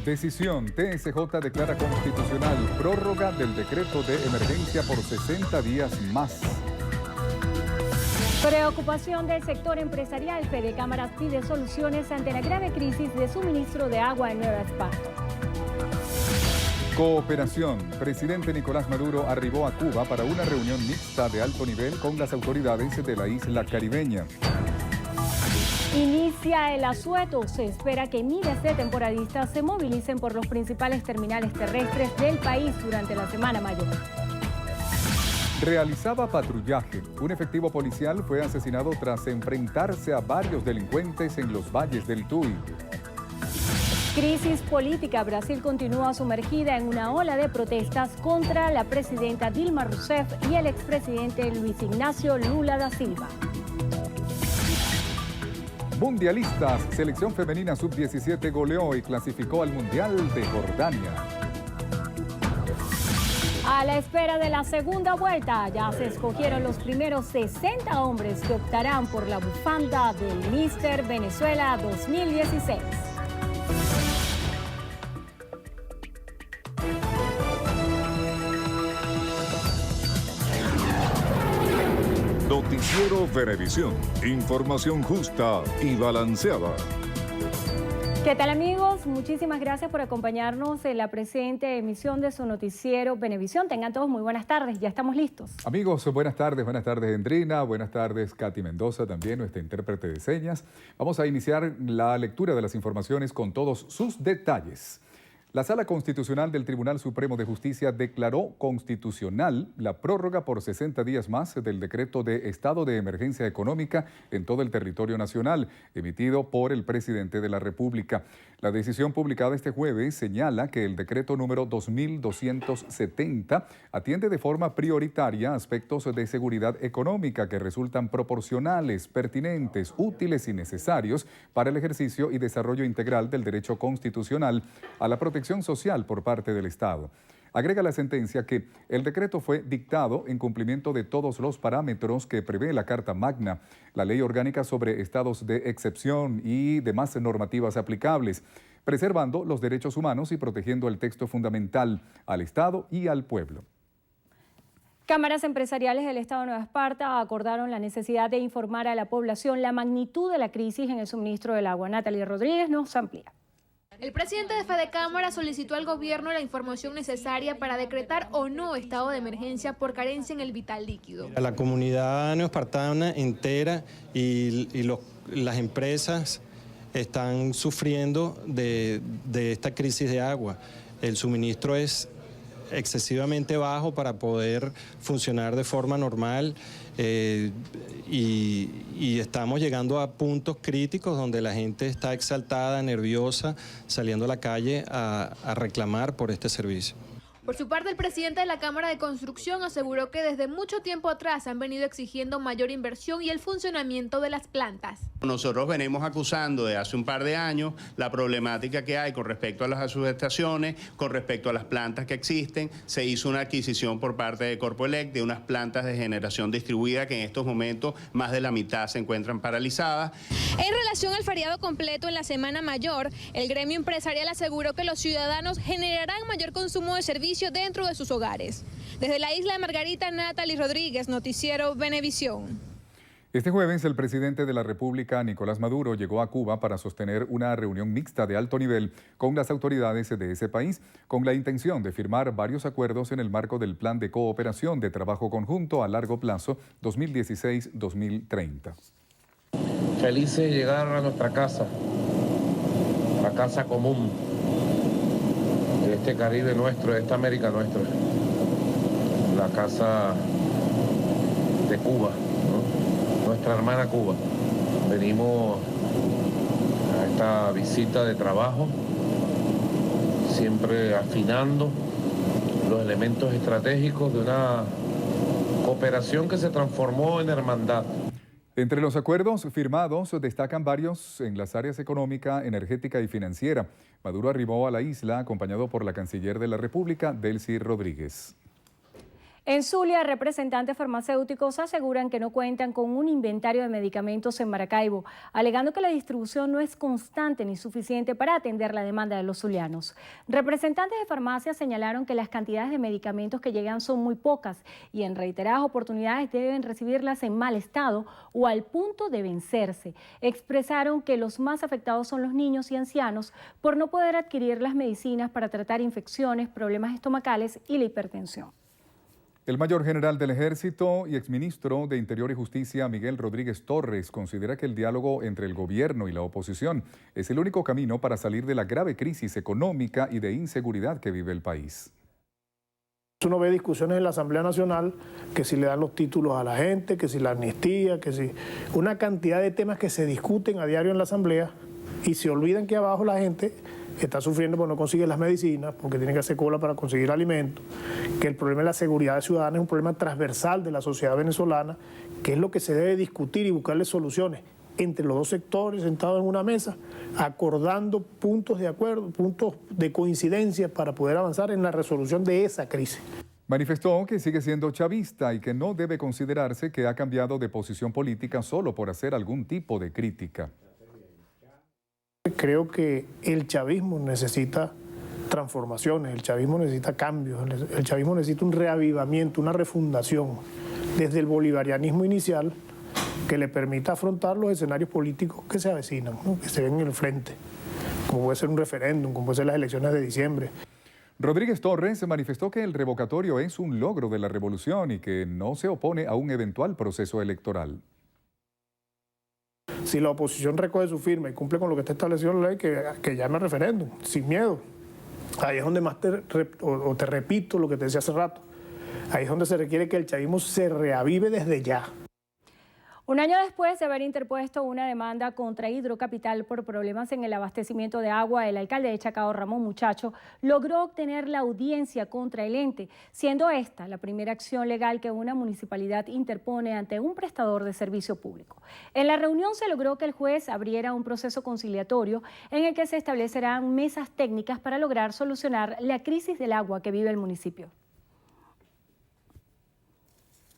Decisión. TSJ declara constitucional prórroga del decreto de emergencia por 60 días más. Preocupación del sector empresarial. Fedecámaras pide soluciones ante la grave crisis de suministro de agua en Nueva Esparta. Cooperación. Presidente Nicolás Maduro arribó a Cuba para una reunión mixta de alto nivel con las autoridades de la isla caribeña. Inicia el asueto. Se espera que miles de temporadistas se movilicen por los principales terminales terrestres del país durante la Semana Mayor. Realizaba patrullaje. Un efectivo policial fue asesinado tras enfrentarse a varios delincuentes en los valles del Tuy. Crisis política. Brasil continúa sumergida en una ola de protestas contra la presidenta Dilma Rousseff y el expresidente Luis Ignacio Lula da Silva. Mundialistas. Selección femenina sub-17 goleó y clasificó al Mundial de Jordania. A la espera de la segunda vuelta, ya se escogieron los primeros 60 hombres que optarán por la bufanda del Mister Venezuela 2016. Noticiero Venevisión. Información justa y balanceada. ¿Qué tal, amigos? Muchísimas gracias por acompañarnos en la presente emisión de su noticiero Venevisión. Tengan todos muy buenas tardes, ya estamos listos. Amigos, buenas tardes Endrina, buenas tardes Katy Mendoza, también nuestra intérprete de señas. Vamos a iniciar la lectura de las informaciones con todos sus detalles. La Sala Constitucional del Tribunal Supremo de Justicia declaró constitucional la prórroga por 60 días más del decreto de estado de emergencia económica en todo el territorio nacional, emitido por el presidente de la República. La decisión publicada este jueves señala que el decreto número 2270 atiende de forma prioritaria aspectos de seguridad económica que resultan proporcionales, pertinentes, útiles y necesarios para el ejercicio y desarrollo integral del derecho constitucional a la protección social por parte del Estado. Agrega la sentencia que el decreto fue dictado en cumplimiento de todos los parámetros que prevé la Carta Magna, la Ley Orgánica sobre Estados de Excepción y demás normativas aplicables, preservando los derechos humanos y protegiendo el texto fundamental al Estado y al pueblo. Cámaras empresariales del Estado de Nueva Esparta acordaron la necesidad de informar a la población la magnitud de la crisis en el suministro del agua. Natalie Rodríguez nos amplía. El presidente de Fedecámara solicitó al gobierno la información necesaria para decretar o no estado de emergencia por carencia en el vital líquido. La comunidad neoespartana entera y las empresas están sufriendo de esta crisis de agua. El suministro es excesivamente bajo para poder funcionar de forma normal y estamos llegando a puntos críticos donde la gente está exaltada, nerviosa, saliendo a la calle a reclamar por este servicio. Por su parte, el presidente de la Cámara de Construcción aseguró que desde mucho tiempo atrás han venido exigiendo mayor inversión y el funcionamiento de las plantas. Nosotros venimos acusando de hace un par de años la problemática que hay con respecto a las subestaciones, con respecto a las plantas que existen. Se hizo una adquisición por parte de Corpoelec de unas plantas de generación distribuida que en estos momentos más de la mitad se encuentran paralizadas. En relación al feriado completo en la Semana Mayor, el gremio empresarial aseguró que los ciudadanos generarán mayor consumo de servicios dentro de sus hogares. Desde la isla de Margarita, Natalie Rodríguez, Noticiero Venevisión. Este jueves, el presidente de la República, Nicolás Maduro, llegó a Cuba para sostener una reunión mixta de alto nivel con las autoridades de ese país, con la intención de firmar varios acuerdos en el marco del Plan de Cooperación de Trabajo Conjunto a Largo Plazo 2016-2030. Felices de llegar a nuestra casa, la casa común de este Caribe nuestro, de esta América nuestra, la casa de Cuba, ¿no? Nuestra hermana Cuba. Venimos a esta visita de trabajo, siempre afinando los elementos estratégicos de una cooperación que se transformó en hermandad. Entre los acuerdos firmados destacan varios en las áreas económica, energética y financiera. Maduro arribó a la isla acompañado por la canciller de la República, Delcy Rodríguez. En Zulia, representantes farmacéuticos aseguran que no cuentan con un inventario de medicamentos en Maracaibo, alegando que la distribución no es constante ni suficiente para atender la demanda de los zulianos. Representantes de farmacias señalaron que las cantidades de medicamentos que llegan son muy pocas y en reiteradas oportunidades deben recibirlas en mal estado o al punto de vencerse. Expresaron que los más afectados son los niños y ancianos por no poder adquirir las medicinas para tratar infecciones, problemas estomacales y la hipertensión. El mayor general del Ejército y exministro de Interior y Justicia, Miguel Rodríguez Torres, considera que el diálogo entre el gobierno y la oposición es el único camino para salir de la grave crisis económica y de inseguridad que vive el país. Uno ve discusiones en la Asamblea Nacional, que si le dan los títulos a la gente, que si la amnistía, que si una cantidad de temas que se discuten a diario en la Asamblea y se olvidan que abajo la gente está sufriendo porque no consigue las medicinas, porque tiene que hacer cola para conseguir alimentos, que el problema de la seguridad ciudadana es un problema transversal de la sociedad venezolana, que es lo que se debe discutir y buscarle soluciones entre los dos sectores sentados en una mesa, acordando puntos de acuerdo, puntos de coincidencia para poder avanzar en la resolución de esa crisis. Manifestó que sigue siendo chavista y que no debe considerarse que ha cambiado de posición política solo por hacer algún tipo de crítica. Creo que el chavismo necesita transformaciones, el chavismo necesita cambios, el chavismo necesita un reavivamiento, una refundación desde el bolivarianismo inicial que le permita afrontar los escenarios políticos que se avecinan, ¿no? Que se ven en el frente, como puede ser un referéndum, como puede ser las elecciones de diciembre. Rodríguez Torres manifestó que el revocatorio es un logro de la revolución y que no se opone a un eventual proceso electoral. Si la oposición recoge su firma y cumple con lo que está establecido en la ley, que llame a referéndum, sin miedo. Ahí es donde más te repito lo que te decía hace rato. Ahí es donde se requiere que el chavismo se reavive desde ya. Un año después de haber interpuesto una demanda contra Hidrocapital por problemas en el abastecimiento de agua, el alcalde de Chacao, Ramón Muchacho, logró obtener la audiencia contra el ente, siendo esta la primera acción legal que una municipalidad interpone ante un prestador de servicio público. En la reunión se logró que el juez abriera un proceso conciliatorio en el que se establecerán mesas técnicas para lograr solucionar la crisis del agua que vive el municipio.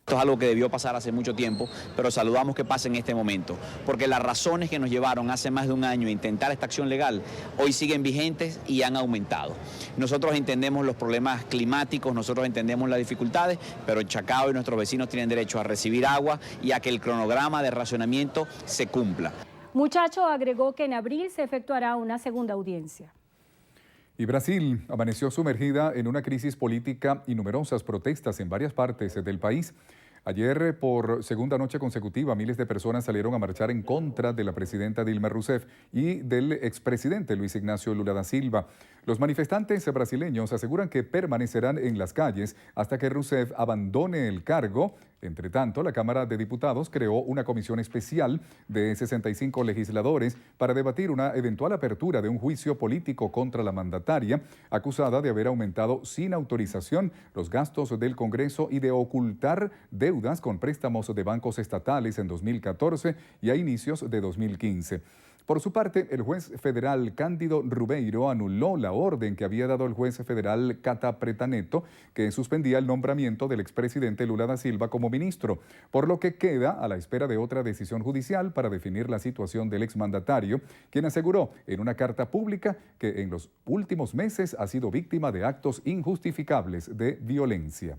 Esto es algo que debió pasar hace mucho tiempo, pero saludamos que pase en este momento, porque las razones que nos llevaron hace más de un año a intentar esta acción legal hoy siguen vigentes y han aumentado. Nosotros entendemos los problemas climáticos, nosotros entendemos las dificultades, pero Chacao y nuestros vecinos tienen derecho a recibir agua y a que el cronograma de racionamiento se cumpla. Muchacho agregó que en abril se efectuará una segunda audiencia. Y Brasil amaneció sumergida en una crisis política y numerosas protestas en varias partes del país. Ayer, por segunda noche consecutiva, miles de personas salieron a marchar en contra de la presidenta Dilma Rousseff y del expresidente Luis Ignacio Lula da Silva. Los manifestantes brasileños aseguran que permanecerán en las calles hasta que Rousseff abandone el cargo. Entre tanto, la Cámara de Diputados creó una comisión especial de 65 legisladores para debatir una eventual apertura de un juicio político contra la mandataria, acusada de haber aumentado sin autorización los gastos del Congreso y de ocultar deudas con préstamos de bancos estatales en 2014 y a inicios de 2015. Por su parte, el juez federal Cándido Rubeiro anuló la orden que había dado el juez federal Cata Pretaneto, que suspendía el nombramiento del expresidente Lula da Silva como ministro, por lo que queda a la espera de otra decisión judicial para definir la situación del exmandatario, quien aseguró en una carta pública que en los últimos meses ha sido víctima de actos injustificables de violencia.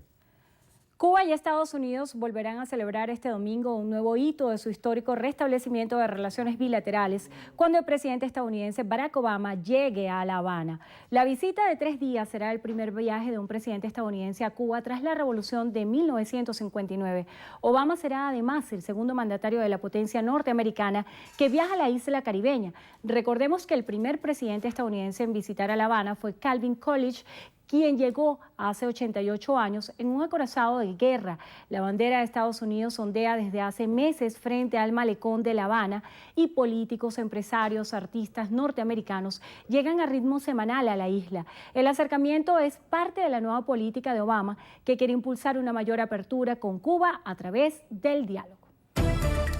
Cuba y Estados Unidos volverán a celebrar este domingo un nuevo hito de su histórico restablecimiento de relaciones bilaterales cuando el presidente estadounidense Barack Obama llegue a La Habana. La visita de 3 días será el primer viaje de un presidente estadounidense a Cuba tras la revolución de 1959. Obama será además el segundo mandatario de la potencia norteamericana que viaja a la isla caribeña. Recordemos que el primer presidente estadounidense en visitar a La Habana fue Calvin Coolidge, quien llegó hace 88 años en un acorazado de guerra. La bandera de Estados Unidos ondea desde hace meses frente al malecón de La Habana y políticos, empresarios, artistas norteamericanos llegan a ritmo semanal a la isla. El acercamiento es parte de la nueva política de Obama, que quiere impulsar una mayor apertura con Cuba a través del diálogo.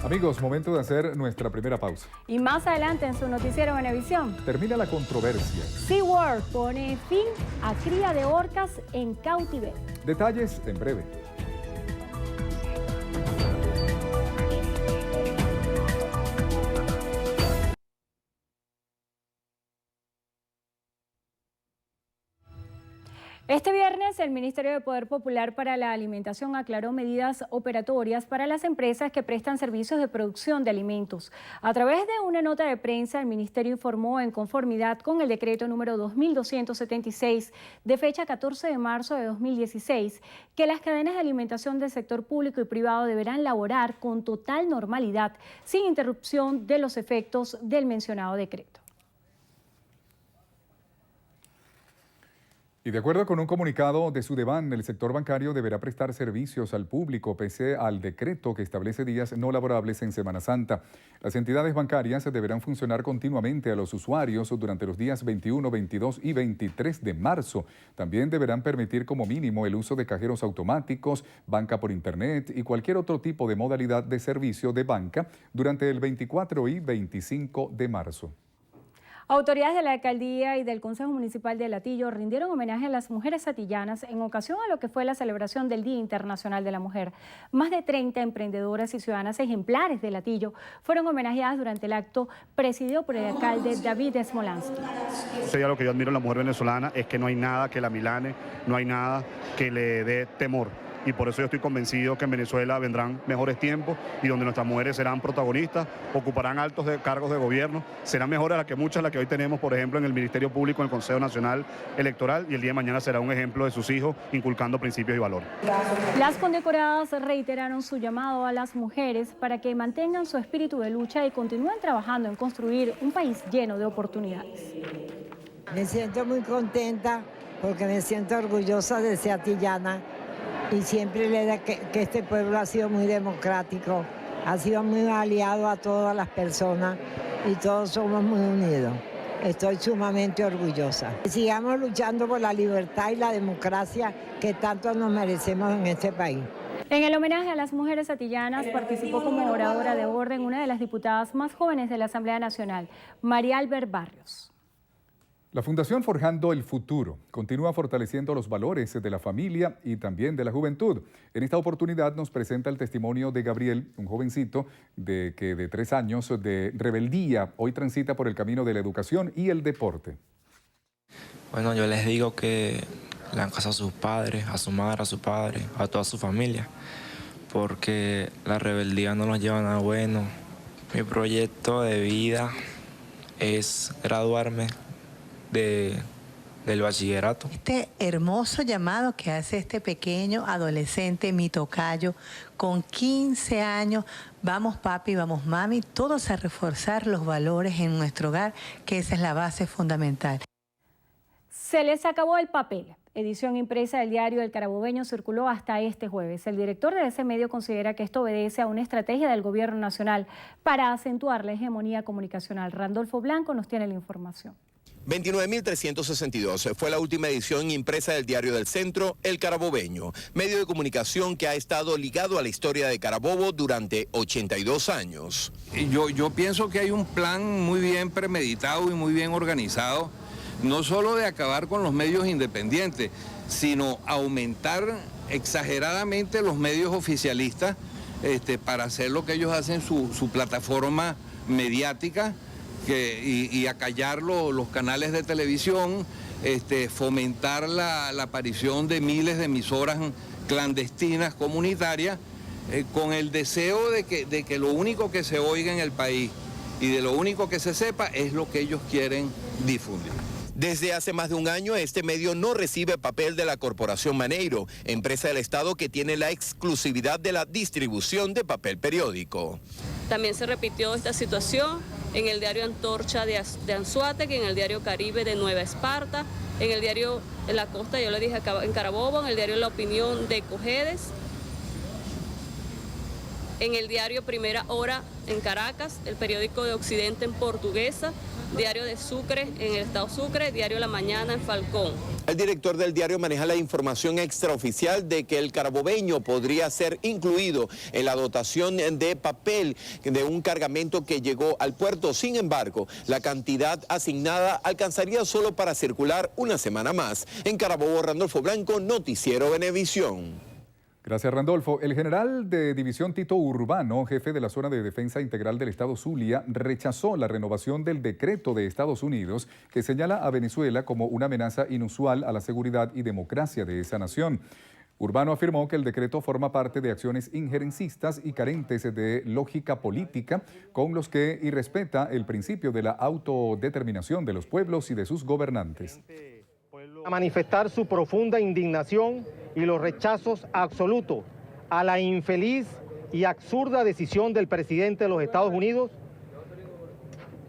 Amigos, momento de hacer nuestra primera pausa. Y más adelante en su noticiero Venevisión. Termina la controversia. SeaWorld pone fin a cría de orcas en cautiverio. Detalles en breve. Este viernes, el Ministerio de Poder Popular para la Alimentación aclaró medidas operatorias para las empresas que prestan servicios de producción de alimentos. A través de una nota de prensa, el Ministerio informó, en conformidad con el decreto número 2276 de fecha 14 de marzo de 2016, que las cadenas de alimentación del sector público y privado deberán laborar con total normalidad, sin interrupción de los efectos del mencionado decreto. Y de acuerdo con un comunicado de Sudeban, el sector bancario deberá prestar servicios al público pese al decreto que establece días no laborables en Semana Santa. Las entidades bancarias deberán funcionar continuamente a los usuarios durante los días 21, 22 y 23 de marzo. También deberán permitir como mínimo el uso de cajeros automáticos, banca por internet y cualquier otro tipo de modalidad de servicio de banca durante el 24 y 25 de marzo. Autoridades de la Alcaldía y del Consejo Municipal de Latillo rindieron homenaje a las mujeres atillanas en ocasión a lo que fue la celebración del Día Internacional de la Mujer. Más de 30 emprendedoras y ciudadanas ejemplares de Latillo fueron homenajeadas durante el acto presidido por el alcalde David Smolansky. Lo que yo admiro en la mujer venezolana es que no hay nada que la milane, no hay nada que le dé temor. Y por eso yo estoy convencido que en Venezuela vendrán mejores tiempos y donde nuestras mujeres serán protagonistas, ocuparán altos cargos de gobierno, serán mejores a las que muchas las que hoy tenemos, por ejemplo, en el Ministerio Público, en el Consejo Nacional Electoral, y el día de mañana será un ejemplo de sus hijos inculcando principios y valores. Las condecoradas reiteraron su llamado a las mujeres para que mantengan su espíritu de lucha y continúen trabajando en construir un país lleno de oportunidades. Me siento muy contenta porque me siento orgullosa de ser atillana. Y siempre le da que este pueblo ha sido muy democrático, ha sido muy aliado a todas las personas y todos somos muy unidos. Estoy sumamente orgullosa. Sigamos luchando por la libertad y la democracia que tanto nos merecemos en este país. En el homenaje a las mujeres atillanas participó como oradora de orden una de las diputadas más jóvenes de la Asamblea Nacional, María Albert Barrios. La Fundación Forjando el Futuro continúa fortaleciendo los valores de la familia y también de la juventud. En esta oportunidad nos presenta el testimonio de Gabriel, un jovencito que de 3 años de rebeldía hoy transita por el camino de la educación y el deporte. Bueno, yo les digo que le hagan caso a sus padres, a su madre, a su padre, a toda su familia, porque la rebeldía no nos lleva a nada bueno. Mi proyecto de vida es graduarme del bachillerato. Este hermoso llamado que hace este pequeño adolescente, mi tocayo, con 15 años, vamos papi, vamos mami, todos a reforzar los valores en nuestro hogar, que esa es la base fundamental. Se les acabó el papel. Edición impresa del diario El Carabobeño circuló hasta este jueves. El director de ese medio considera que esto obedece a una estrategia del gobierno nacional para acentuar la hegemonía comunicacional. Randolfo Blanco nos tiene la información. 29.362 fue la última edición impresa del Diario del Centro, El Carabobeño, medio de comunicación que ha estado ligado a la historia de Carabobo durante 82 años. Yo pienso que hay un plan muy bien premeditado y muy bien organizado, no solo de acabar con los medios independientes, sino aumentar exageradamente los medios oficialistas para hacer lo que ellos hacen, su plataforma mediática, y acallar los canales de televisión, fomentar la aparición de miles de emisoras clandestinas comunitarias, con el deseo de que lo único que se oiga en el país y de lo único que se sepa es lo que ellos quieren difundir. Desde hace más de un año, este medio no recibe papel de la Corporación Maneiro, empresa del Estado que tiene la exclusividad de la distribución de papel periódico. También se repitió esta situación en el diario Antorcha de Anzoátegui, en el diario Caribe de Nueva Esparta, en el diario La Costa, yo le dije en Carabobo, en el diario La Opinión de Cojedes, en el diario Primera Hora en Caracas, el periódico de Occidente en Portuguesa, diario de Sucre en el estado Sucre, diario La Mañana en Falcón. El director del diario maneja la información extraoficial de que el carabobeño podría ser incluido en la dotación de papel de un cargamento que llegó al puerto. Sin embargo, la cantidad asignada alcanzaría solo para circular una semana más. En Carabobo, Randolfo Blanco, Noticiero Venevisión. Gracias, Randolfo. El general de división Tito Urbano, jefe de la Zona de Defensa Integral del Estado Zulia, rechazó la renovación del decreto de Estados Unidos que señala a Venezuela como una amenaza inusual a la seguridad y democracia de esa nación. Urbano afirmó que el decreto forma parte de acciones injerencistas y carentes de lógica política con los que irrespeta el principio de la autodeterminación de los pueblos y de sus gobernantes. A manifestar su profunda indignación y los rechazos absolutos a la infeliz y absurda decisión del presidente de los Estados Unidos.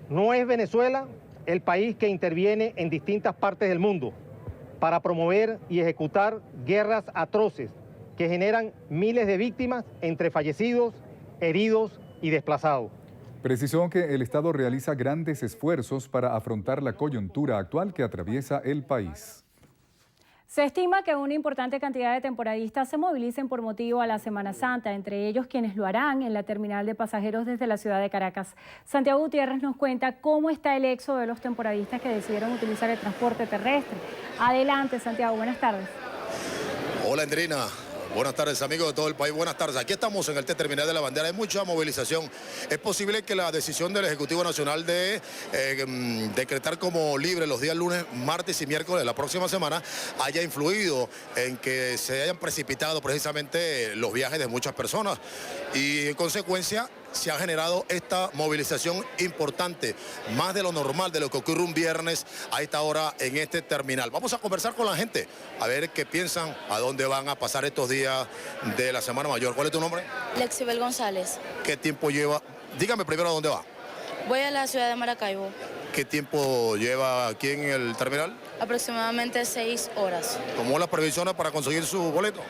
No es Venezuela el país que interviene en distintas partes del mundo para promover y ejecutar guerras atroces que generan miles de víctimas entre fallecidos, heridos y desplazados. Precisó que el Estado realiza grandes esfuerzos para afrontar la coyuntura actual que atraviesa el país. Se estima que una importante cantidad de temporadistas se movilicen por motivo a la Semana Santa, entre ellos quienes lo harán en la terminal de pasajeros desde la ciudad de Caracas. Santiago Gutiérrez nos cuenta cómo está el éxodo de los temporadistas que decidieron utilizar el transporte terrestre. Adelante, Santiago, buenas tardes. Hola, Andrina. Buenas tardes, amigos de todo el país. Buenas tardes. Aquí estamos en el terminal de la bandera. Hay mucha movilización. Es posible que la decisión del Ejecutivo Nacional de decretar como libre los días lunes, martes y miércoles de la próxima semana haya influido en que se hayan precipitado precisamente los viajes de muchas personas. Y en consecuencia se ha generado esta movilización importante, más de lo normal, de lo que ocurre un viernes a esta hora en este terminal. Vamos a conversar con la gente, a ver qué piensan, a dónde van a pasar estos días de la Semana Mayor. ¿Cuál es tu nombre? Lexibel González. ¿Qué tiempo lleva? Dígame primero a dónde va. Voy a la ciudad de Maracaibo. ¿Qué tiempo lleva aquí en el terminal? Aproximadamente 6 horas. ¿Tomó las previsiones para conseguir su boleto?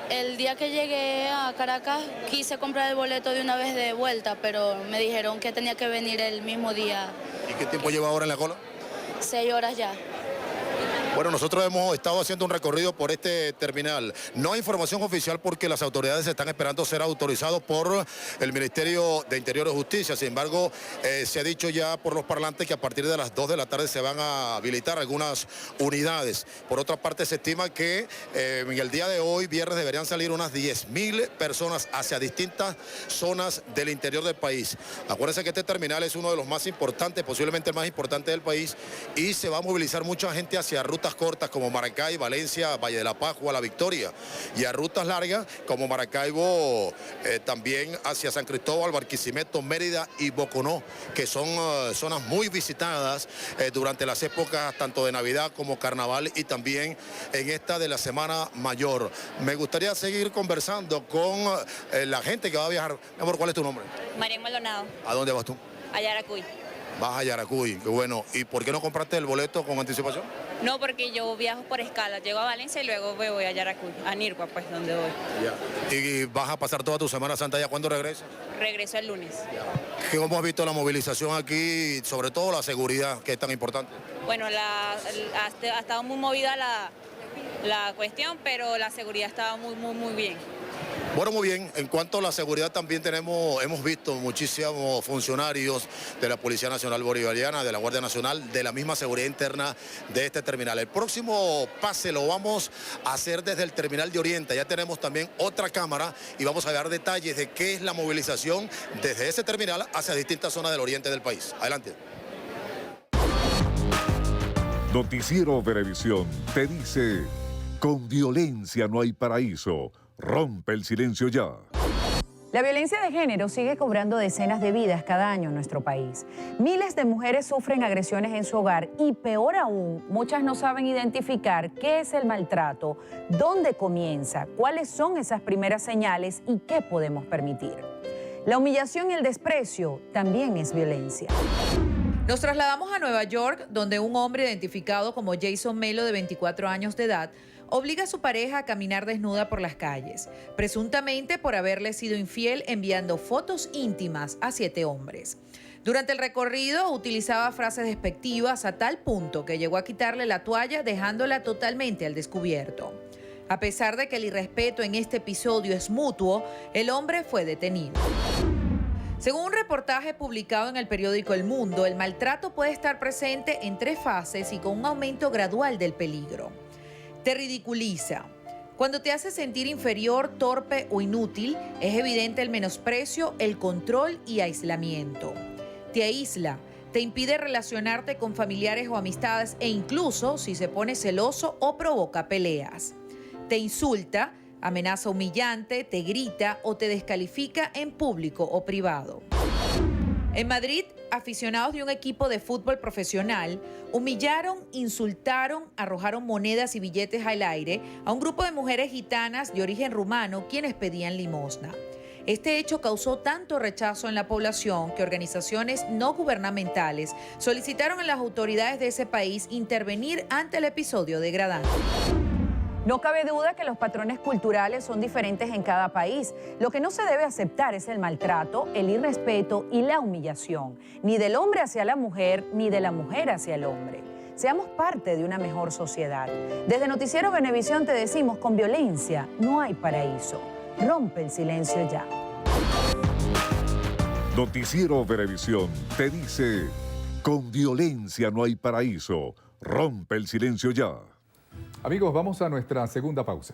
El día que llegué a Caracas quise comprar el boleto de una vez de vuelta, pero me dijeron que tenía que venir el mismo día. ¿Y qué tiempo lleva ahora en la cola? 6 horas ya. Bueno, nosotros hemos estado haciendo un recorrido por este terminal. No hay información oficial porque las autoridades están esperando ser autorizados por el Ministerio de Interior y Justicia. Sin embargo, se ha dicho ya por los parlantes que a partir de las 2 de la tarde se van a habilitar algunas unidades. Por otra parte, se estima que en el día de hoy, viernes, deberían salir unas 10.000 personas hacia distintas zonas del interior del país. Acuérdense que este terminal es uno de los más importantes, posiblemente el más importante del país, y se va a movilizar mucha gente hacia rutas cortas como Maracay, Valencia, Valle de la Pascua, La Victoria, y a rutas largas como Maracaibo, también hacia San Cristóbal, Barquisimeto, Mérida y Boconó, que son zonas muy visitadas durante las épocas tanto de Navidad como Carnaval y también en esta de la Semana Mayor. Me gustaría seguir conversando con la gente que va a viajar. Mi amor, ¿cuál es tu nombre? María Maldonado. ¿A dónde vas tú? A Yaracuy. Vas a Yaracuy, qué bueno. ¿Y por qué no compraste el boleto con anticipación? No, porque yo viajo por escala. Llego a Valencia y luego me voy a Yaracuy, a Nirgua, pues, donde voy. Ya. ¿Y vas a pasar toda tu Semana Santa ya? ¿Cuándo regresas? Regreso el lunes. ¿Qué hemos visto la movilización aquí, sobre todo la seguridad, que es tan importante? Bueno, ha estado muy movida la cuestión, pero la seguridad estaba muy bien. Bueno, muy bien. En cuanto a la seguridad, también hemos visto muchísimos funcionarios de la Policía Nacional Bolivariana, de la Guardia Nacional, de la misma seguridad interna de este terminal. El próximo pase lo vamos a hacer desde el terminal de Oriente. Ya tenemos también otra cámara y vamos a dar detalles de qué es la movilización desde ese terminal hacia distintas zonas del oriente del país. Adelante. Noticiero Venevisión te dice, con violencia no hay paraíso. Rompe el silencio ya. La violencia de género sigue cobrando decenas de vidas cada año en nuestro país. Miles de mujeres sufren agresiones en su hogar y, peor aún, muchas no saben identificar qué es el maltrato, dónde comienza, cuáles son esas primeras señales y qué podemos permitir. La humillación y el desprecio también es violencia. Nos trasladamos a Nueva York, donde un hombre identificado como Jason Melo, de 24 años de edad, obliga a su pareja a caminar desnuda por las calles, presuntamente por haberle sido infiel enviando fotos íntimas a 7 hombres. Durante el recorrido utilizaba frases despectivas a tal punto que llegó a quitarle la toalla dejándola totalmente al descubierto. A pesar de que el irrespeto en este episodio es mutuo, el hombre fue detenido. Según un reportaje publicado en el periódico El Mundo, el maltrato puede estar presente en 3 fases y con un aumento gradual del peligro. Te ridiculiza, Cuando te hace sentir inferior, torpe o inútil, es evidente el menosprecio, el control y aislamiento. Te aísla, te impide relacionarte con familiares o amistades e incluso si se pone celoso o provoca peleas. Te insulta, amenaza humillante, te grita o te descalifica en público o privado. En Madrid, aficionados de un equipo de fútbol profesional humillaron, insultaron, arrojaron monedas y billetes al aire a un grupo de mujeres gitanas de origen rumano quienes pedían limosna. Este hecho causó tanto rechazo en la población que organizaciones no gubernamentales solicitaron a las autoridades de ese país intervenir ante el episodio degradante. No cabe duda que los patrones culturales son diferentes en cada país. Lo que no se debe aceptar es el maltrato, el irrespeto y la humillación, ni del hombre hacia la mujer, ni de la mujer hacia el hombre. Seamos parte de una mejor sociedad. Desde Noticiero Venevisión te decimos, con violencia no hay paraíso. Rompe el silencio ya. Noticiero Venevisión te dice, con violencia no hay paraíso. Rompe el silencio ya. Amigos, vamos a nuestra segunda pausa.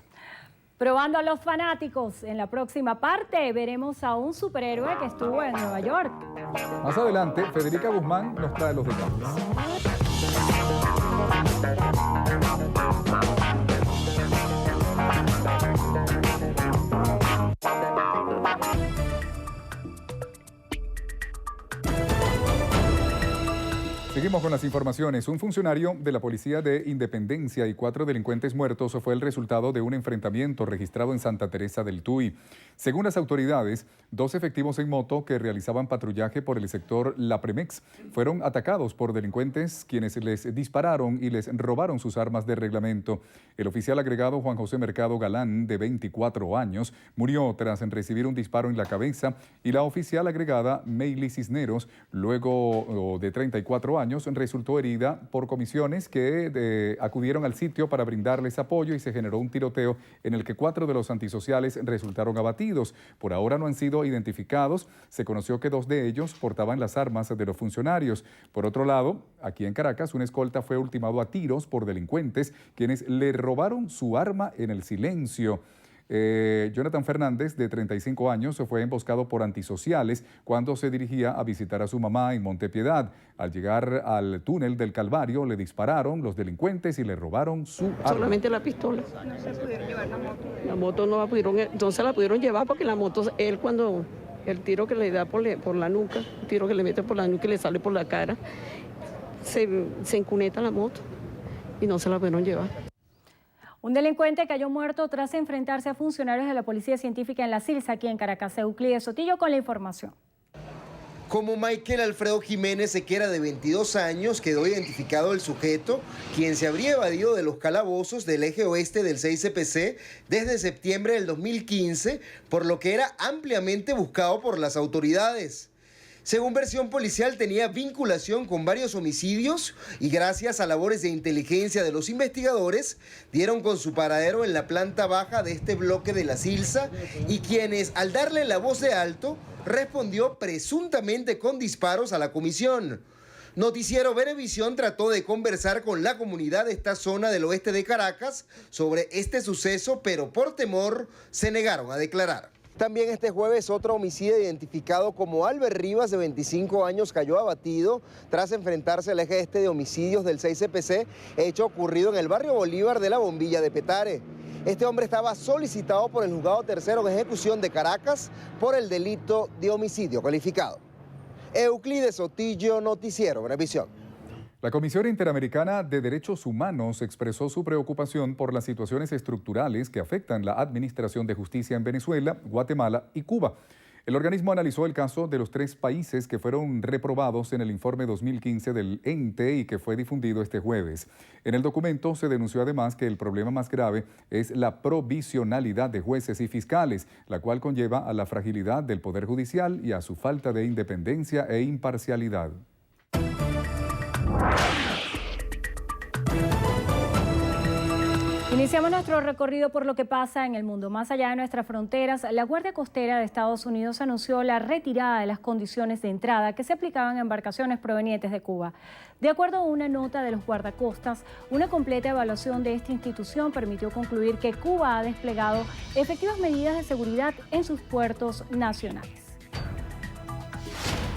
Probando a los fanáticos. En la próxima parte veremos a un superhéroe que estuvo en Nueva York. Más adelante, Federica Guzmán nos trae los detalles. Seguimos con las informaciones. Un funcionario de la Policía de Independencia y 4 delincuentes muertos fue el resultado de un enfrentamiento registrado en Santa Teresa del Tuy. Según las autoridades, 2 efectivos en moto que realizaban patrullaje por el sector La Premex fueron atacados por delincuentes quienes les dispararon y les robaron sus armas de reglamento. El oficial agregado Juan José Mercado Galán, de 24 años, murió tras recibir un disparo en la cabeza, y la oficial agregada Meili Cisneros, luego de 34 años, resultó herida por comisiones que acudieron al sitio para brindarles apoyo, y se generó un tiroteo en el que 4 de los antisociales resultaron abatidos. Por ahora no han sido identificados. Se conoció que 2 de ellos portaban las armas de los funcionarios. Por otro lado, aquí en Caracas, un escolta fue ultimado a tiros por delincuentes quienes le robaron su arma en el silencio. Jonathan Fernández, de 35 años, fue emboscado por antisociales cuando se dirigía a visitar a su mamá en Montepiedad. Al llegar al túnel del Calvario, le dispararon los delincuentes y le robaron su arma. Solamente la pistola. No se pudieron llevar la moto. La moto no la pudieron llevar porque la moto, él cuando el tiro que le da por la nuca, el tiro que le mete por la nuca y le sale por la cara, se encuneta la moto y no se la pudieron llevar. Un delincuente cayó muerto tras enfrentarse a funcionarios de la Policía Científica en La Silsa, aquí en Caracas. Euclides Sotillo con la información. Como Michael Alfredo Jiménez Sequera, de 22 años, quedó identificado el sujeto, quien se habría evadido de los calabozos del eje oeste del 6CPC desde septiembre del 2015, por lo que era ampliamente buscado por las autoridades. Según versión policial, tenía vinculación con varios homicidios y gracias a labores de inteligencia de los investigadores, dieron con su paradero en la planta baja de este bloque de La Silsa, y quienes, al darle la voz de alto, respondió presuntamente con disparos a la comisión. Noticiero Venevisión trató de conversar con la comunidad de esta zona del oeste de Caracas sobre este suceso, pero por temor se negaron a declarar. También este jueves otro homicida identificado como Albert Rivas, de 25 años, cayó abatido tras enfrentarse al eje este de homicidios del 6CPC, hecho ocurrido en el barrio Bolívar de la Bombilla de Petare. Este hombre estaba solicitado por el Juzgado Tercero en Ejecución de Caracas por el delito de homicidio calificado. Euclides Sotillo, Noticiero Venevisión. La Comisión Interamericana de Derechos Humanos expresó su preocupación por las situaciones estructurales que afectan la administración de justicia en Venezuela, Guatemala y Cuba. El organismo analizó el caso de los 3 países que fueron reprobados en el informe 2015 del ente y que fue difundido este jueves. En el documento se denunció además que el problema más grave es la provisionalidad de jueces y fiscales, la cual conlleva a la fragilidad del Poder Judicial y a su falta de independencia e imparcialidad. Iniciamos nuestro recorrido por lo que pasa en el mundo. Más allá de nuestras fronteras, la Guardia Costera de Estados Unidos anunció la retirada de las condiciones de entrada que se aplicaban a embarcaciones provenientes de Cuba. De acuerdo a una nota de los guardacostas, una completa evaluación de esta institución permitió concluir que Cuba ha desplegado efectivas medidas de seguridad en sus puertos nacionales.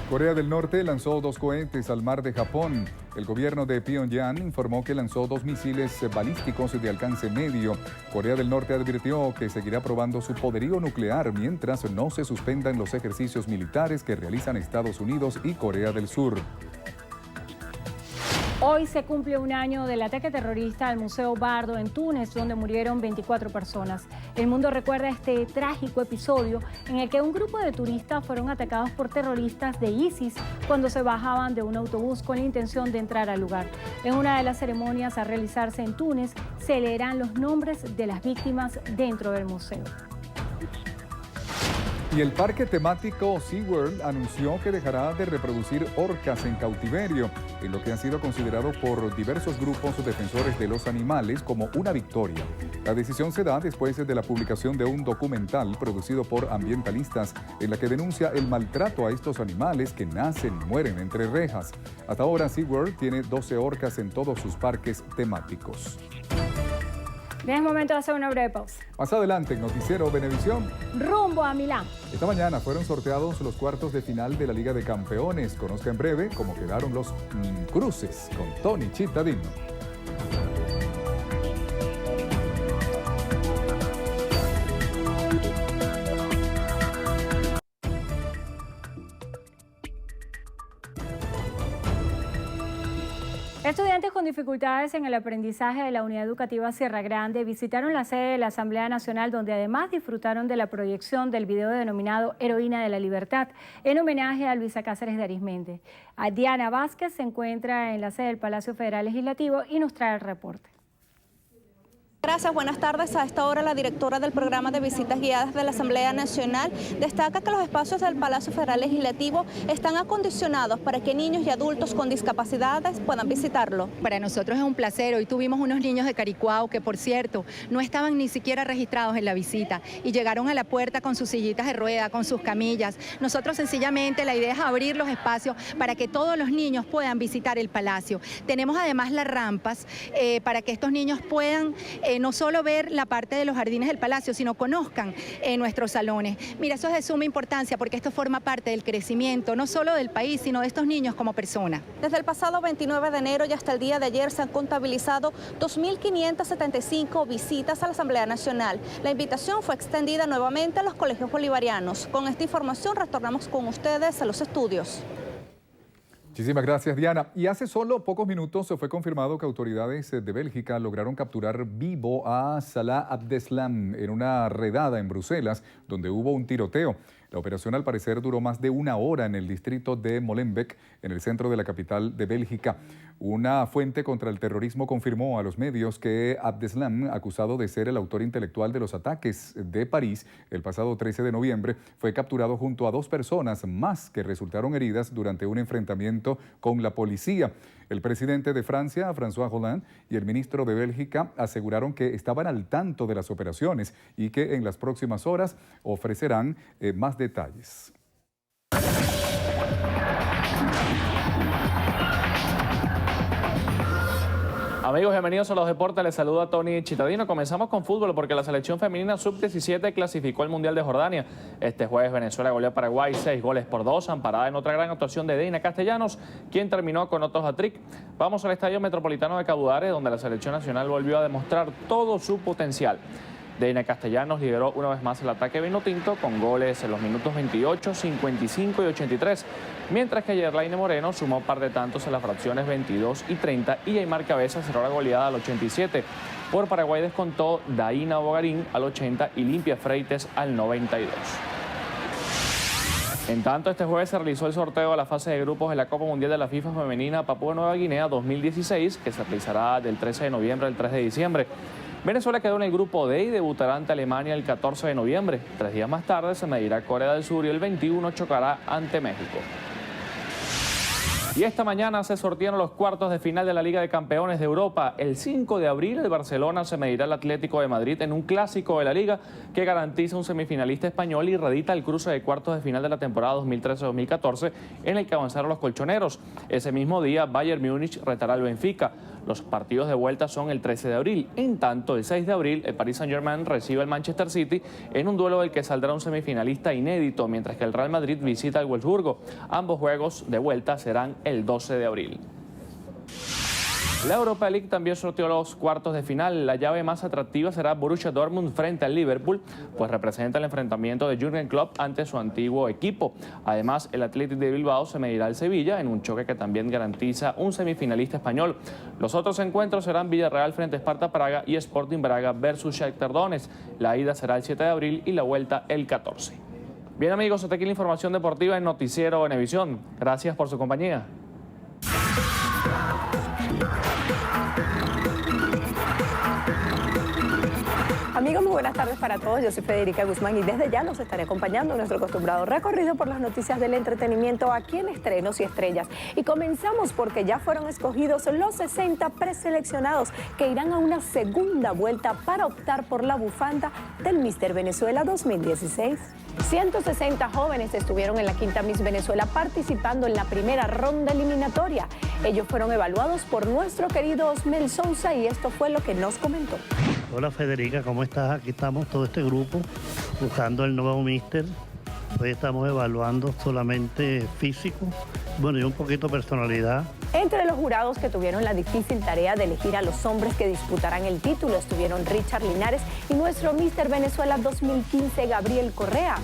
Corea del Norte lanzó 2 cohetes al mar de Japón. El gobierno de Pyongyang informó que lanzó 2 misiles balísticos de alcance medio. Corea del Norte advirtió que seguirá probando su poderío nuclear mientras no se suspendan los ejercicios militares que realizan Estados Unidos y Corea del Sur. Hoy se cumple un año del ataque terrorista al Museo Bardo en Túnez, donde murieron 24 personas. El mundo recuerda este trágico episodio en el que un grupo de turistas fueron atacados por terroristas de ISIS cuando se bajaban de un autobús con la intención de entrar al lugar. En una de las ceremonias a realizarse en Túnez, se leerán los nombres de las víctimas dentro del museo. Y el parque temático SeaWorld anunció que dejará de reproducir orcas en cautiverio, en lo que ha sido considerado por diversos grupos defensores de los animales como una victoria. La decisión se da después de la publicación de un documental producido por ambientalistas en la que denuncia el maltrato a estos animales que nacen y mueren entre rejas. Hasta ahora SeaWorld tiene 12 orcas en todos sus parques temáticos. Es momento de hacer una breve pausa. Más adelante, en Noticiero Venevisión. Rumbo a Milán. Esta mañana fueron sorteados los cuartos de final de la Liga de Campeones. Conozca en breve cómo quedaron los cruces con Tony Cittadino. Estudiantes con dificultades en el aprendizaje de la Unidad Educativa Sierra Grande visitaron la sede de la Asamblea Nacional, donde además disfrutaron de la proyección del video denominado Heroína de la Libertad, en homenaje a Luisa Cáceres de Arizmendi. Diana Vázquez se encuentra en la sede del Palacio Federal Legislativo y nos trae el reporte. Gracias, buenas tardes. A esta hora la directora del programa de visitas guiadas de la Asamblea Nacional destaca que los espacios del Palacio Federal Legislativo están acondicionados para que niños y adultos con discapacidades puedan visitarlo. Para nosotros es un placer. Hoy tuvimos unos niños de Caricuao que, por cierto, no estaban ni siquiera registrados en la visita y llegaron a la puerta con sus sillitas de rueda, con sus camillas. Nosotros sencillamente la idea es abrir los espacios para que todos los niños puedan visitar el Palacio. Tenemos además las rampas para que estos niños puedan no solo ver la parte de los jardines del Palacio, sino conozcan nuestros salones. Mira, eso es de suma importancia porque esto forma parte del crecimiento, no solo del país, sino de estos niños como personas. Desde el pasado 29 de enero y hasta el día de ayer se han contabilizado 2.575 visitas a la Asamblea Nacional. La invitación fue extendida nuevamente a los colegios bolivarianos. Con esta información retornamos con ustedes a los estudios. Muchísimas gracias, Diana. Y hace solo pocos minutos se fue confirmado que autoridades de Bélgica lograron capturar vivo a Salah Abdeslam en una redada en Bruselas, donde hubo un tiroteo. La operación al parecer duró más de 1 hora en el distrito de Molenbeek, en el centro de la capital de Bélgica. Una fuente contra el terrorismo confirmó a los medios que Abdeslam, acusado de ser el autor intelectual de los ataques de París el pasado 13 de noviembre, fue capturado junto a 2 personas más que resultaron heridas durante un enfrentamiento con la policía. El presidente de Francia, François Hollande, y el ministro de Bélgica aseguraron que estaban al tanto de las operaciones y que en las próximas horas ofrecerán más detalles. Amigos, bienvenidos a los deportes. Les saluda Tony Cittadino. Comenzamos con fútbol porque la selección femenina sub-17 clasificó al Mundial de Jordania. Este jueves Venezuela goleó a Paraguay 6-2, amparada en otra gran actuación de Deina Castellanos, quien terminó con otro hat-trick. Vamos al Estadio Metropolitano de Cabudare, donde la selección nacional volvió a demostrar todo su potencial. Deina Castellanos lideró una vez más el ataque vinotinto con goles en los minutos 28, 55 y 83, mientras que Yerlaine Moreno sumó un par de tantos en las fracciones 22 y 30 y Aymar Cabeza cerró la goleada al 87. Por Paraguay descontó Daina Bogarín al 80 y Limpia Freites al 92. En tanto, este jueves se realizó el sorteo de la fase de grupos de la Copa Mundial de la FIFA Femenina Papúa Nueva Guinea 2016, que se realizará del 13 de noviembre al 3 de diciembre. Venezuela quedó en el grupo D y debutará ante Alemania el 14 de noviembre. 3 días más tarde se medirá Corea del Sur y el 21 chocará ante México. Y esta mañana se sortearon los cuartos de final de la Liga de Campeones de Europa. El 5 de abril el Barcelona se medirá al Atlético de Madrid en un clásico de la Liga que garantiza un semifinalista español y redita el cruce de cuartos de final de la temporada 2013-2014 en el que avanzaron los colchoneros. Ese mismo día Bayern Múnich retará al Benfica. Los partidos de vuelta son el 13 de abril. En tanto, el 6 de abril, el Paris Saint-Germain recibe al Manchester City en un duelo del que saldrá un semifinalista inédito, mientras que el Real Madrid visita al Wolfsburgo. Ambos juegos de vuelta serán el 12 de abril. La Europa League también sorteó los cuartos de final. La llave más atractiva será Borussia Dortmund frente al Liverpool, pues representa el enfrentamiento de Jürgen Klopp ante su antiguo equipo. Además, el Athletic de Bilbao se medirá al Sevilla en un choque que también garantiza un semifinalista español. Los otros encuentros serán Villarreal frente a Sparta Praga y Sporting Braga versus Shakhtar Donetsk. La ida será el 7 de abril y la vuelta el 14. Bien amigos, hasta aquí la información deportiva en Noticiero Venevisión. Gracias por su compañía. Amigos, muy buenas tardes para todos. Yo soy Federica Guzmán y desde ya los estaré acompañando en nuestro acostumbrado recorrido por las noticias del entretenimiento aquí en Estrenos y Estrellas. Y comenzamos porque ya fueron escogidos los 60 preseleccionados que irán a una segunda vuelta para optar por la bufanda del Mister Venezuela 2016. 160 jóvenes estuvieron en la quinta Miss Venezuela participando en la primera ronda eliminatoria. Ellos fueron evaluados por nuestro querido Osmel Sousa y esto fue lo que nos comentó. Hola Federica, ¿cómo estás? Aquí estamos todo este grupo buscando el nuevo Mister. Hoy estamos evaluando solamente físico, bueno, y un poquito personalidad. Entre los jurados que tuvieron la difícil tarea de elegir a los hombres que disputarán el título estuvieron Richard Linares y nuestro Mister Venezuela 2015 Gabriel Correa,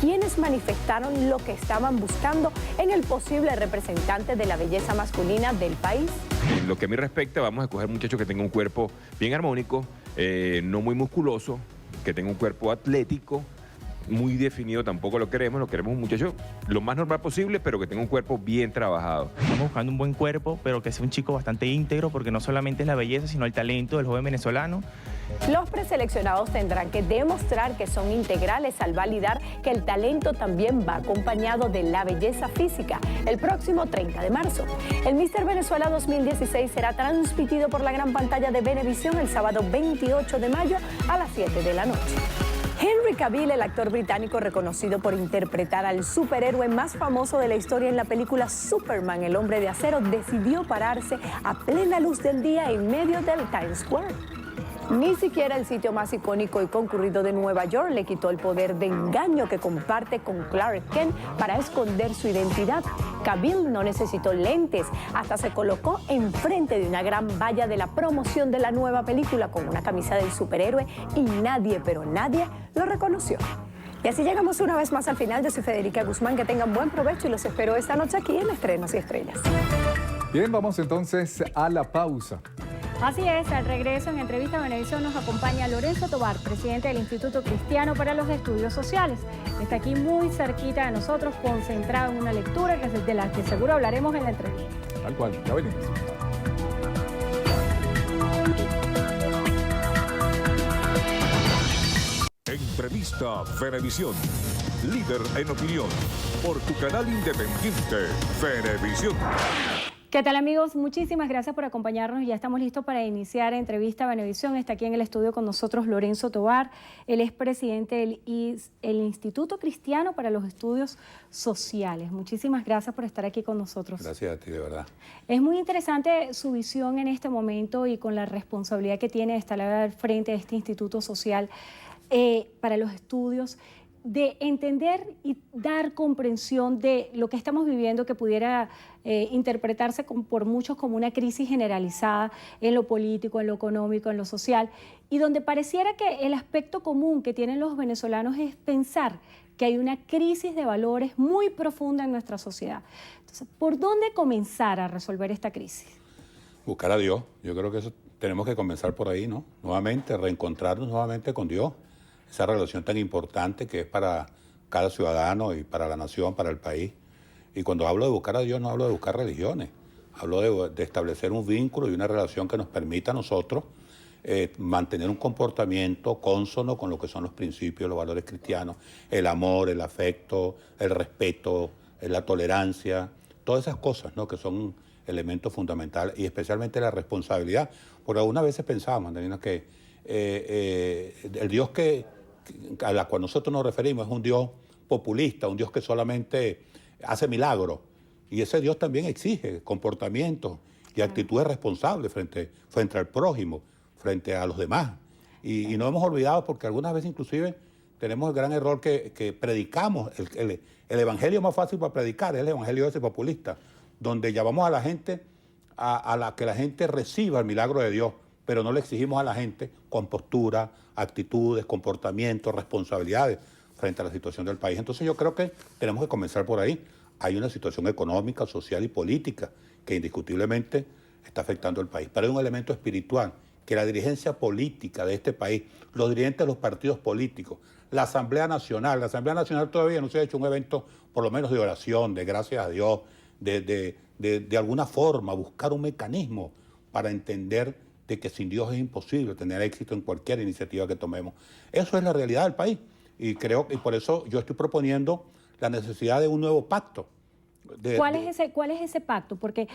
quienes manifestaron lo que estaban buscando en el posible representante de la belleza masculina del país. En lo que a mí respecta, vamos a escoger un muchacho que tenga un cuerpo bien armónico, no muy musculoso, que tenga un cuerpo atlético, muy definido tampoco lo queremos un muchacho lo más normal posible, pero que tenga un cuerpo bien trabajado. Estamos buscando un buen cuerpo, pero que sea un chico bastante íntegro, porque no solamente es la belleza, sino el talento del joven venezolano. Los preseleccionados tendrán que demostrar que son integrales al validar que el talento también va acompañado de la belleza física el próximo 30 de marzo. El Mister Venezuela 2016 será transmitido por la gran pantalla de Venevisión el sábado 28 de mayo a las 7 de la noche. Henry Cavill, el actor británico reconocido por interpretar al superhéroe más famoso de la historia en la película Superman, el hombre de acero, decidió pararse a plena luz del día en medio del Times Square. Ni siquiera el sitio más icónico y concurrido de Nueva York le quitó el poder de engaño que comparte con Clark Kent para esconder su identidad. Cavill no necesitó lentes, hasta se colocó enfrente de una gran valla de la promoción de la nueva película con una camisa del superhéroe y nadie, pero nadie, lo reconoció. Y así llegamos una vez más al final. Yo soy Federica Guzmán, que tengan buen provecho y los espero esta noche aquí en Estrenos y Estrellas. Bien, vamos entonces a la pausa. Así es, al regreso en Entrevista a Venevisión nos acompaña Lorenzo Tobar, presidente del Instituto Cristiano para los Estudios Sociales. Está aquí muy cerquita de nosotros, concentrado en una lectura de la que seguro hablaremos en la entrevista. Tal cual, ya venimos. Entrevista Venevisión, líder en opinión, por tu canal independiente, Venevisión. ¿Qué tal amigos? Muchísimas gracias por acompañarnos. Ya estamos listos para iniciar Entrevista a Venevisión. Está aquí en el estudio con nosotros Lorenzo Tobar. Él es presidente del Instituto Cristiano para los Estudios Sociales. Muchísimas gracias por estar aquí con nosotros. Gracias a ti, de verdad. Es muy interesante su visión en este momento y con la responsabilidad que tiene de estar al frente de este Instituto Social para los estudios, de entender y dar comprensión de lo que estamos viviendo, que pudiera interpretarse por muchos como una crisis generalizada en lo político, en lo económico, en lo social, y donde pareciera que el aspecto común que tienen los venezolanos es pensar que hay una crisis de valores muy profunda en nuestra sociedad. Entonces, ¿por dónde comenzar a resolver esta crisis? Buscar a Dios. Yo creo que eso tenemos que comenzar por ahí, ¿no? Nuevamente, reencontrarnos nuevamente con Dios. Esa relación tan importante que es para cada ciudadano y para la nación, para el país. Y cuando hablo de buscar a Dios, no hablo de buscar religiones. Hablo de establecer un vínculo y una relación que nos permita a nosotros mantener un comportamiento cónsono con lo que son los principios, los valores cristianos, el amor, el afecto, el respeto, la tolerancia, todas esas cosas, ¿no?, que son elementos fundamentales, y especialmente la responsabilidad, porque algunas veces pensamos, Andreina, que el Dios a la cual nosotros nos referimos es un Dios populista, un Dios que solamente hace milagros, y ese Dios también exige comportamientos y actitudes responsables frente al prójimo, frente a los demás. Y no hemos olvidado, porque algunas veces inclusive tenemos el gran error que predicamos, el evangelio más fácil para predicar es el evangelio ese populista, donde llamamos a la gente a que la gente reciba el milagro de Dios, pero no le exigimos a la gente compostura, actitudes, comportamientos, responsabilidades frente a la situación del país. Entonces yo creo que tenemos que comenzar por ahí. Hay una situación económica, social y política que indiscutiblemente está afectando al país, pero hay un elemento espiritual, que la dirigencia política de este país, los dirigentes de los partidos políticos, la Asamblea Nacional todavía no se ha hecho un evento por lo menos de oración, de gracias a Dios, de alguna forma buscar un mecanismo para entender de que sin Dios es imposible tener éxito en cualquier iniciativa que tomemos. Eso es la realidad del país, y por eso yo estoy proponiendo la necesidad de un nuevo pacto. ¿Cuál es ese pacto? Porque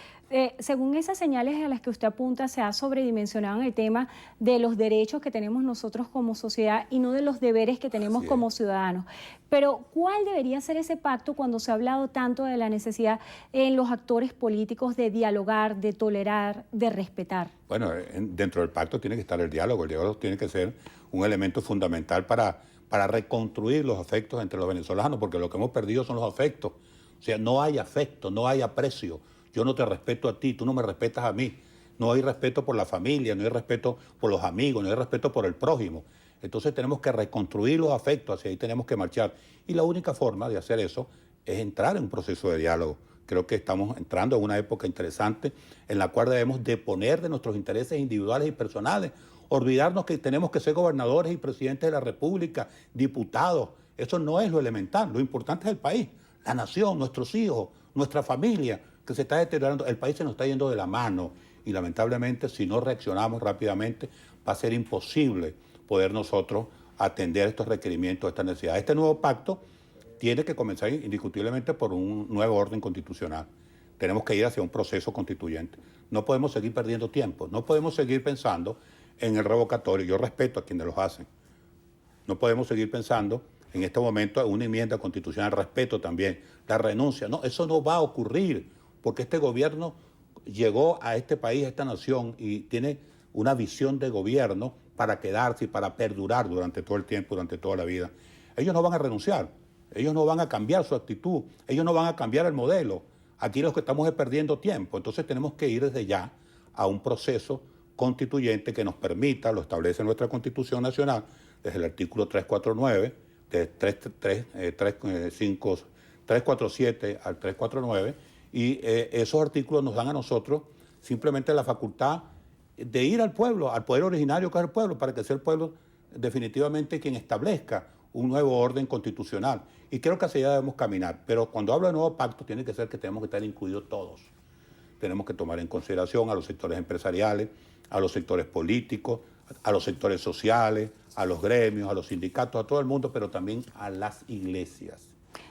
según esas señales a las que usted apunta, se ha sobredimensionado en el tema de los derechos que tenemos nosotros como sociedad y no de los deberes que tenemos como ciudadanos. Pero ¿cuál debería ser ese pacto cuando se ha hablado tanto de la necesidad en los actores políticos de dialogar, de tolerar, de respetar? Bueno, dentro del pacto tiene que estar el diálogo tiene que ser un elemento fundamental para reconstruir los afectos entre los venezolanos, porque lo que hemos perdido son los afectos. O sea, no hay afecto, no hay aprecio. Yo no te respeto a ti, tú no me respetas a mí. No hay respeto por la familia, no hay respeto por los amigos, no hay respeto por el prójimo. Entonces tenemos que reconstruir los afectos, hacia ahí tenemos que marchar. Y la única forma de hacer eso es entrar en un proceso de diálogo. Creo que estamos entrando en una época interesante en la cual debemos deponer de nuestros intereses individuales y personales, olvidarnos que tenemos que ser gobernadores y presidentes de la República, diputados. Eso no es lo elemental, lo importante es el país. La nación, nuestros hijos, nuestra familia, que se está deteriorando. El país se nos está yendo de la mano y lamentablemente si no reaccionamos rápidamente va a ser imposible poder nosotros atender estos requerimientos, estas necesidades. Este nuevo pacto tiene que comenzar indiscutiblemente por un nuevo orden constitucional. Tenemos que ir hacia un proceso constituyente. No podemos seguir perdiendo tiempo, no podemos seguir pensando en el revocatorio. Yo respeto a quienes los hacen. No podemos seguir pensando en este momento una enmienda constitucional, respeto también la renuncia. No, eso no va a ocurrir, porque este gobierno llegó a este país, a esta nación, y tiene una visión de gobierno para quedarse y para perdurar durante todo el tiempo, durante toda la vida. Ellos no van a renunciar, ellos no van a cambiar su actitud, ellos no van a cambiar el modelo. Aquí lo que estamos es perdiendo tiempo. Entonces tenemos que ir desde ya a un proceso constituyente que nos permita, lo establece nuestra Constitución Nacional, desde el artículo 349, de 347 al 349, y esos artículos nos dan a nosotros simplemente la facultad de ir al pueblo, al poder originario que es el pueblo, para que sea el pueblo definitivamente quien establezca un nuevo orden constitucional. Y creo que hacia allá debemos caminar. Pero cuando hablo de nuevo pacto, tiene que ser que tenemos que estar incluidos todos. Tenemos que tomar en consideración a los sectores empresariales, a los sectores políticos, a los sectores sociales, a los gremios, a los sindicatos, a todo el mundo, pero también a las iglesias.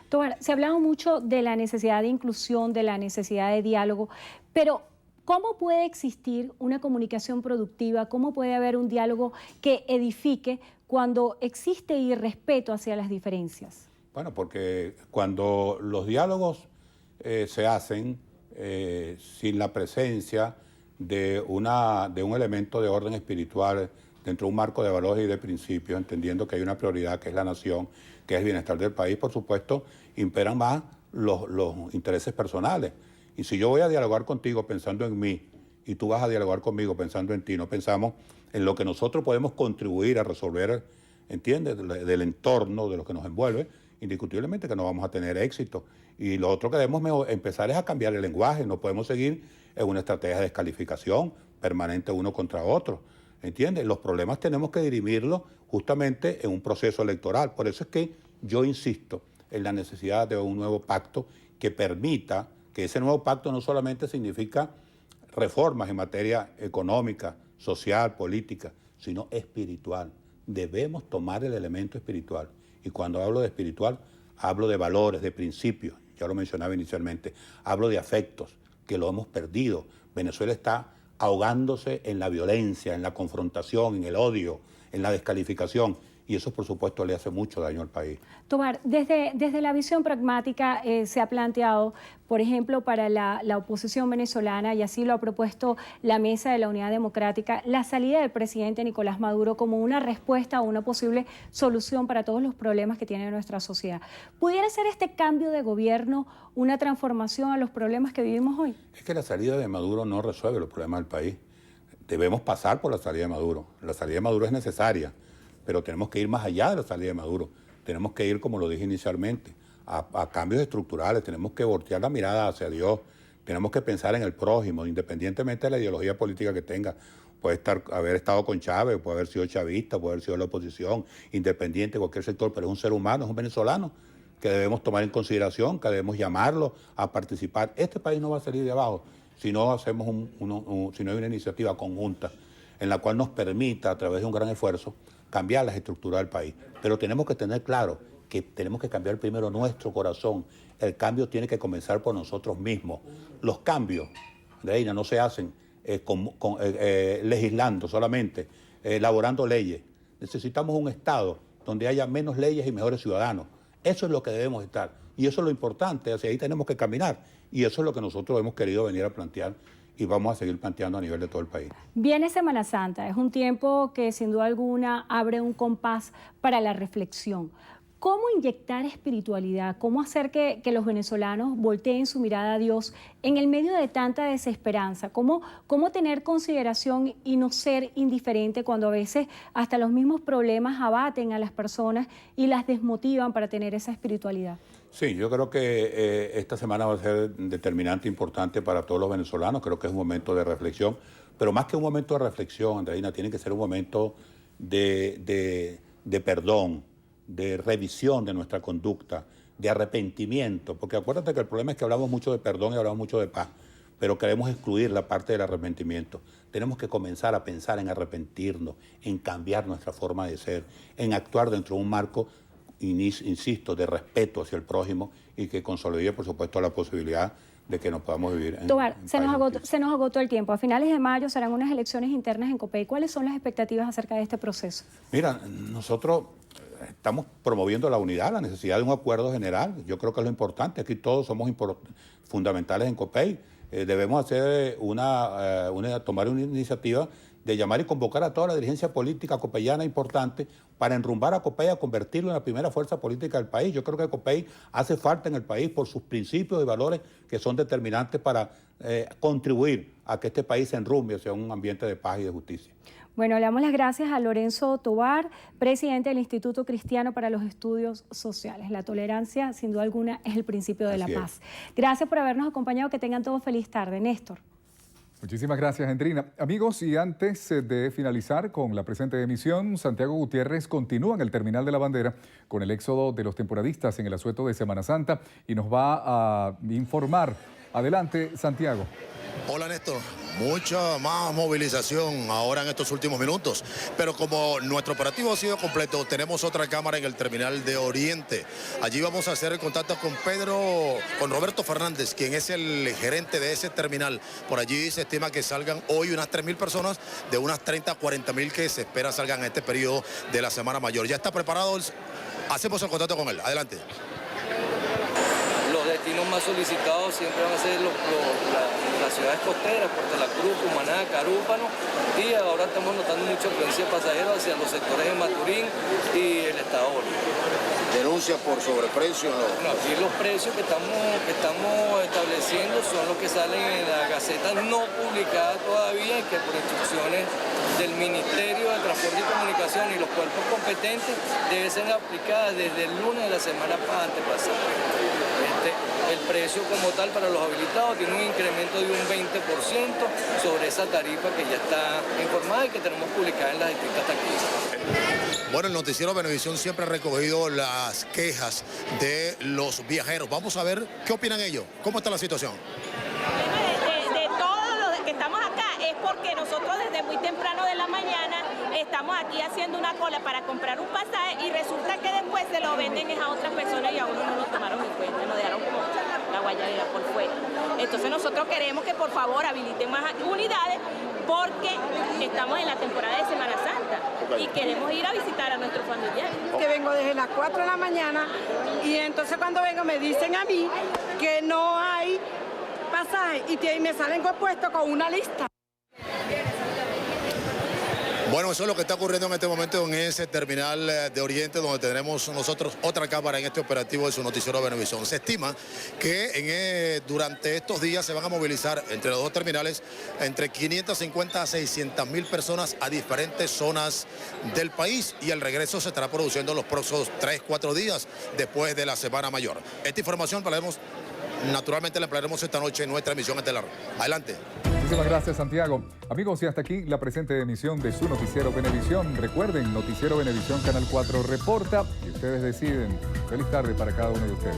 Tobar, se ha hablado mucho de la necesidad de inclusión, de la necesidad de diálogo, pero ¿cómo puede existir una comunicación productiva? ¿Cómo puede haber un diálogo que edifique cuando existe irrespeto hacia las diferencias? Bueno, porque cuando los diálogos se hacen sin la presencia de un elemento de orden espiritual dentro de un marco de valores y de principios, entendiendo que hay una prioridad que es la nación, que es el bienestar del país, por supuesto, imperan más los intereses personales. Y si yo voy a dialogar contigo pensando en mí y tú vas a dialogar conmigo pensando en ti, no pensamos en lo que nosotros podemos contribuir a resolver, ¿entiendes?, del entorno, de lo que nos envuelve, indiscutiblemente que no vamos a tener éxito. Y lo otro que debemos empezar es a cambiar el lenguaje. No podemos seguir en una estrategia de descalificación permanente uno contra otro, ¿entiendes? Los problemas tenemos que dirimirlos justamente en un proceso electoral. Por eso es que yo insisto en la necesidad de un nuevo pacto que permita que ese nuevo pacto no solamente significa reformas en materia económica, social, política, sino espiritual. Debemos tomar el elemento espiritual. Y cuando hablo de espiritual, hablo de valores, de principios. ya lo mencionaba inicialmente. Hablo de afectos, que lo hemos perdido. Venezuela está ahogándose en la violencia, en la confrontación, en el odio, en la descalificación. Y eso, por supuesto, le hace mucho daño al país. Tobar, desde la visión pragmática se ha planteado, por ejemplo, para la oposición venezolana, y así lo ha propuesto la Mesa de la Unidad Democrática, la salida del presidente Nicolás Maduro como una respuesta a una posible solución para todos los problemas que tiene nuestra sociedad. ¿Pudiera ser este cambio de gobierno una transformación a los problemas que vivimos hoy? Es que la salida de Maduro no resuelve los problemas del país. Debemos pasar por la salida de Maduro. La salida de Maduro es necesaria, pero tenemos que ir más allá de la salida de Maduro. Tenemos que ir, como lo dije inicialmente, a cambios estructurales. Tenemos que voltear la mirada hacia Dios. Tenemos que pensar en el prójimo, independientemente de la ideología política que tenga. Puede haber estado con Chávez, puede haber sido chavista, puede haber sido de la oposición, independiente de cualquier sector, pero es un ser humano, es un venezolano que debemos tomar en consideración, que debemos llamarlo a participar. Este país no va a salir de abajo si no hacemos si no hay una iniciativa conjunta en la cual nos permita, a través de un gran esfuerzo, cambiar las estructuras del país. Pero tenemos que tener claro que tenemos que cambiar primero nuestro corazón. El cambio tiene que comenzar por nosotros mismos. Los cambios, Reina, no se hacen legislando solamente, elaborando leyes. Necesitamos un Estado donde haya menos leyes y mejores ciudadanos. Eso es lo que debemos estar. Y eso es lo importante, hacia ahí tenemos que caminar. Y eso es lo que nosotros hemos querido venir a plantear y vamos a seguir planteando a nivel de todo el país. Viene Semana Santa, es un tiempo que sin duda alguna abre un compás para la reflexión. ¿Cómo inyectar espiritualidad? ¿Cómo hacer que los venezolanos volteen su mirada a Dios en el medio de tanta desesperanza? ¿Cómo tener consideración y no ser indiferente cuando a veces hasta los mismos problemas abaten a las personas y las desmotivan para tener esa espiritualidad? Sí, yo creo que esta semana va a ser determinante, importante para todos los venezolanos. Creo que es un momento de reflexión, pero más que un momento de reflexión, Andreina, tiene que ser un momento de perdón, de revisión de nuestra conducta, de arrepentimiento, porque acuérdate que el problema es que hablamos mucho de perdón y hablamos mucho de paz, pero queremos excluir la parte del arrepentimiento. Tenemos que comenzar a pensar en arrepentirnos, en cambiar nuestra forma de ser, en actuar dentro de un marco, insisto, de respeto hacia el prójimo y que consolide, por supuesto, la posibilidad de que nos podamos vivir en Tobar, se nos agotó el tiempo. A finales de mayo serán unas elecciones internas en COPEI. ¿Cuáles son las expectativas acerca de este proceso? Mira, nosotros estamos promoviendo la unidad, la necesidad de un acuerdo general. Yo creo que es lo importante. Aquí todos somos fundamentales en COPEI. Debemos hacer tomar una iniciativa de llamar y convocar a toda la dirigencia política copeyana importante para enrumbar a COPEI, a convertirlo en la primera fuerza política del país. Yo creo que COPEI hace falta en el país por sus principios y valores que son determinantes para contribuir a que este país se enrumbe hacia un ambiente de paz y de justicia. Bueno, le damos las gracias a Lorenzo Tobar, presidente del Instituto Cristiano para los Estudios Sociales. La tolerancia, sin duda alguna, es el principio de la paz. Gracias por habernos acompañado. Que tengan todos feliz tarde. Néstor. Muchísimas gracias, Andrina. Amigos, y antes de finalizar con la presente emisión, Santiago Gutiérrez continúa en el Terminal de la Bandera con el éxodo de los temporadistas en el asueto de Semana Santa y nos va a informar. Adelante, Santiago. Hola, Néstor. Mucha más movilización ahora en estos últimos minutos, pero como nuestro operativo ha sido completo, tenemos otra cámara en el Terminal de Oriente. Allí vamos a hacer el contacto con Roberto Fernández, quien es el gerente de ese terminal. Por allí se estima que salgan hoy unas 3.000 personas de unas 30 a 40.000 que se espera salgan en este periodo de la Semana Mayor. Ya está preparado, hacemos el contacto con él. Adelante. Los destinos más solicitados siempre van a ser las ciudades costeras, Puerto La Cruz, Cumaná, Carúpano, y ahora estamos notando mucha afluencia de pasajeros hacia los sectores de Maturín y el estado Bolívar. ¿Denuncias por sobreprecio? No, aquí los precios que estamos estableciendo son los que salen en la Gaceta no publicada todavía y que por instrucciones del Ministerio de Transporte y Comunicación y los cuerpos competentes deben ser aplicadas desde el lunes de la semana antepasada. El precio como tal para los habilitados tiene un incremento de un 20% sobre esa tarifa que ya está informada y que tenemos publicada en las distintas taquillas. Bueno, el noticiero Venevisión siempre ha recogido las quejas de los viajeros. Vamos a ver qué opinan ellos. ¿Cómo está la situación? De todos los que estamos acá es por porque nosotros desde muy temprano de la mañana estamos aquí haciendo una cola para comprar un pasaje y resulta que después se lo venden a otras personas y a uno no lo tomaron en cuenta, nos dejaron como la guayabera por fuera. Entonces nosotros queremos que por favor habiliten más unidades porque estamos en la temporada de Semana Santa y queremos ir a visitar a nuestros familiares. Que vengo desde las 4 de la mañana y entonces cuando vengo me dicen a mí que no hay pasaje y me salen compuestos con una lista. Bueno, eso es lo que está ocurriendo en este momento en ese terminal de Oriente, donde tenemos nosotros otra cámara en este operativo de su noticiero Venevisión. Se estima que durante estos días se van a movilizar entre los dos terminales entre 550 a 600 mil personas a diferentes zonas del país y el regreso se estará produciendo los próximos 3-4 días después de la Semana Mayor. Esta información naturalmente la emplearemos esta noche en nuestra emisión estelar. Adelante. Muchísimas gracias, Santiago. Amigos, y hasta aquí la presente emisión de su noticiero Venevisión. Recuerden, Noticiero Venevisión Canal 4 reporta y ustedes deciden. Feliz tarde para cada uno de ustedes.